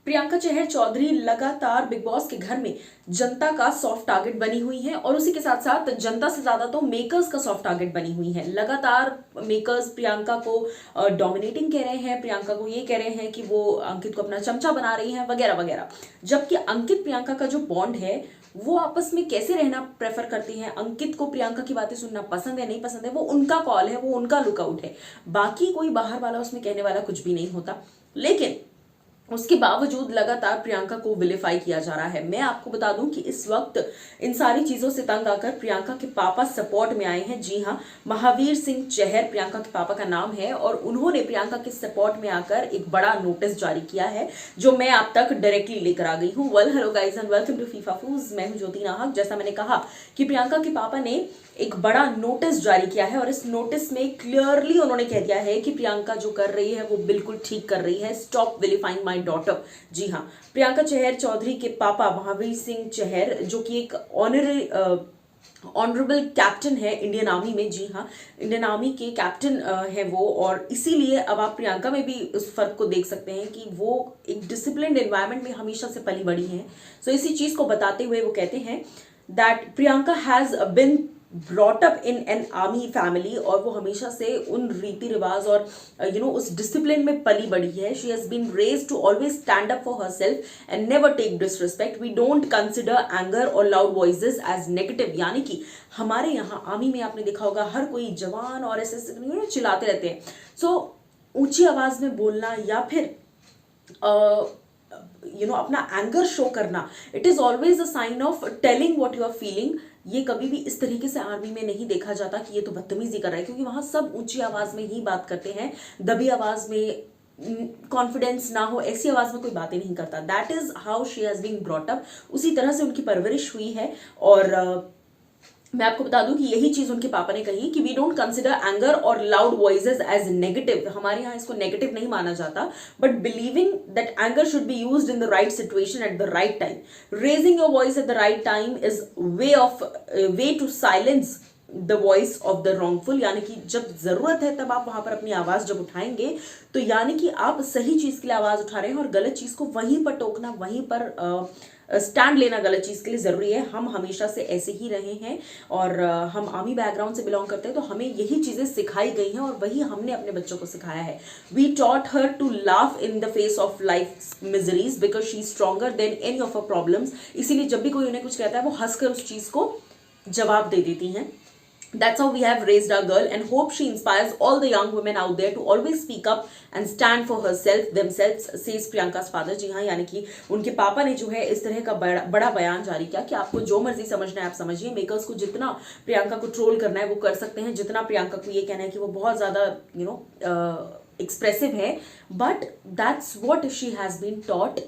प्रियंका चहर चौधरी लगातार big boss के घर में जनता का सॉफ्ट टारगेट बनी हुई है और उसी के साथ साथ जनता से ज्यादा तो मेकर्स का सॉफ्ट टारगेट बनी हुई है। लगातार मेकर्स प्रियंका को डोमिनेटिंग कह रहे हैं, प्रियंका को ये कह रहे हैं कि वो अंकित को अपना चमचा बना रही हैं वगैरह वगैरह। जबकि अंकित प्रियंका का जो बॉन्ड है वो आपस में कैसे रहना प्रेफर करती हैं, अंकित को प्रियंका की बातें सुनना पसंद है नहीं पसंद है, वो उनका कॉल है, वो उनका लुकआउट है। बाकी कोई बाहर वाला उसमें कहने वाला कुछ भी नहीं होता। लेकिन उसके बावजूद लगातार प्रियंका को विलिफाई किया जा रहा है। मैं आपको बता दूं कि इस वक्त इन सारी चीजों से तंग आकर प्रियंका के पापा सपोर्ट में आए हैं। जी हाँ, महावीर सिंह चहर प्रियंका के पापा का नाम है और उन्होंने प्रियंका के सपोर्ट में आकर एक बड़ा नोटिस जारी किया है जो मैं आप तक डायरेक्टली लेकर आ गई हूँ। Well hello guys and welcome to FIFA Fooz. मैं हूँ ज्योति नाहक। जैसा मैंने कहा कि प्रियंका के पापा ने एक बड़ा नोटिस जारी किया है और इस नोटिस में क्लियरली उन्होंने कह दिया है कि प्रियंका जो कर रही है वो बिल्कुल ठीक कर रही है। Stop vilifying my daughter. जी हाँ, प्रियंका चहर चौधरी के पापा महावीर सिंह चहर जो कि एक ऑनरेबल कैप्टन है इंडियन आर्मी में। जी हाँ, इंडियन आर्मी के कैप्टन है वो, और इसीलिए अब आप प्रियंका में भी उस फर्क को देख सकते हैं कि वो एक डिसिप्लिन्ड एनवायरनमेंट में हमेशा से पली बड़ी है। सो इसी चीज को बताते हुए वो कहते हैं that Priyanka has been brought up in an army family, और वो हमेशा से उन रीति रिवाज और उस डिसिप्लिन में पली बड़ी है। She has been raised to always stand up for herself and never take disrespect. We don't consider anger और लाउड वॉइसेस एज नेगेटिव। यानी कि हमारे यहाँ आर्मी में आपने देखा होगा हर कोई जवान और ऐसे चिल्लाते रहते हैं। सो ऊंची आवाज में बोलना या फिर अपना एंगर शो करना, it is always a sign of telling what you are feeling. ये कभी भी इस तरीके से आर्मी में नहीं देखा जाता कि ये तो बदतमीजी कर रहा है, क्योंकि वहां सब ऊंची आवाज में ही बात करते हैं। दबी आवाज में, कॉन्फिडेंस ना हो ऐसी आवाज में कोई बातें नहीं करता। That is how she has been brought up. उसी तरह से उनकी परवरिश हुई है। और मैं आपको बता दूं कि यही चीज उनके पापा ने कही कि वी डोंट कंसिडर एंगर और लाउड वॉइसेस एज नेगेटिव। हमारे यहाँ इसको नेगेटिव नहीं माना जाता, but believing that anger should be used in the right situation at the right time. Raising your voice at the right time is way to silence the voice of the wrongful. यानी कि जब जरूरत है तब आप वहां पर अपनी आवाज जब उठाएंगे तो यानी कि आप सही चीज के लिए आवाज उठा रहे हैं, और गलत चीज को वहीं पर टोकना, वहीं पर स्टैंड लेना गलत चीज के लिए जरूरी है। हम हमेशा से ऐसे ही रहे हैं और हम आर्मी बैकग्राउंड से बिलोंग करते हैं, तो हमें यही चीजें सिखाई गई हैं और वही हमने अपने बच्चों को सिखाया है। We taught her to laugh in the face of life miseries because she is stronger than any of our problems. इसीलिए जब भी कोई उन्हें कुछ कहता है वो हंसकर उस चीज को जवाब दे देती हैं। That's how we have raised our girl and hope she inspires all the young women out there to always speak up and stand for herself themselves, says Priyanka's father. जी हाँ, यानी कि उनके पापा ने जो है इस तरह का बड़ा बयान जारी किया कि आपको जो मर्जी समझना है आप समझिए। मेकर्स को जितना प्रियंका को ट्रोल करना है वो कर सकते हैं, जितना प्रियंका को ये कहना है कि वो बहुत ज्यादा एक्सप्रेसिव है, but that's what she has been taught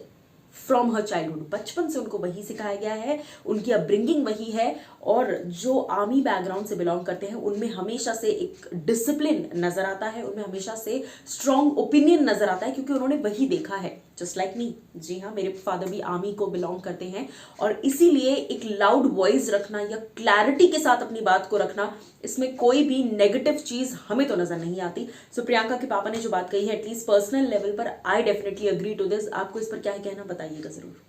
from her childhood. बचपन से उनको वही सिखाया गया है, उनकी अपब्रिंगिंग वही है। और जो आर्मी बैकग्राउंड से बिलोंग करते हैं उनमें हमेशा से एक डिसिप्लिन नजर आता है, उनमें हमेशा से स्ट्रॉन्ग ओपिनियन नजर आता है, क्योंकि उन्होंने वही देखा है। Just like me. जी हाँ, मेरे फादर भी आर्मी को बिलोंग करते हैं, और इसीलिए एक लाउड वॉइस रखना या क्लैरिटी के साथ अपनी बात को रखना, इसमें कोई भी नेगेटिव चीज हमें तो नजर नहीं आती। सो प्रियंका के पापा ने जो बात कही है, एटलीस्ट पर्सनल लेवल पर I definitely agree to this. आपको इस पर क्या है कहना बताइएगा जरूर।